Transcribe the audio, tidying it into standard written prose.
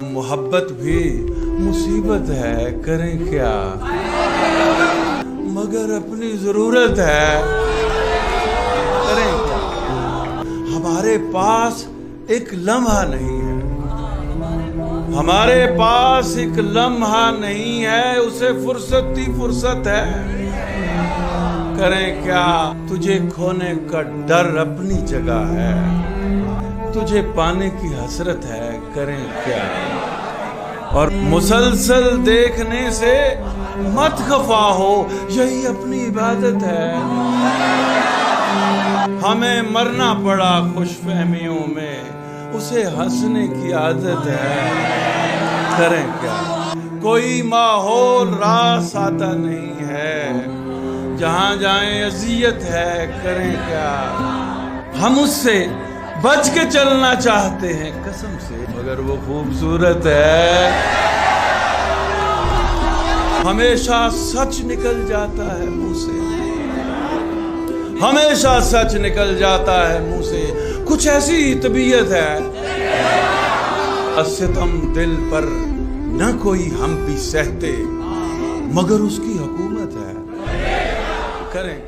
मोहब्बत भी मुसीबत है, करें क्या, मगर अपनी जरूरत है, करें क्या। हमारे पास एक लम्हा नहीं है, हमारे पास एक लम्हा नहीं है, उसे फुर्सत ही फुर्सत है, करें क्या। तुझे खोने का डर अपनी जगह है, तुझे पाने की हसरत है, करें क्या। और मुसलसल देखने से मत खफा हो, यही अपनी इबादत है। हमें मरना पड़ा खुशफहमियों में, उसे हंसने की आदत है, करें क्या। कोई माहौल रास आता नहीं है, जहां जाएं अजियत है, करें क्या। हम उससे बच के चलना चाहते हैं कसम से, मगर वो खूबसूरत है। हमेशा सच निकल जाता है मुंह से, हमेशा सच निकल जाता है मुंह से, कुछ ऐसी तबीयत है। सितम दिल पर न कोई हम भी सहते, मगर उसकी हुकूमत है, करें।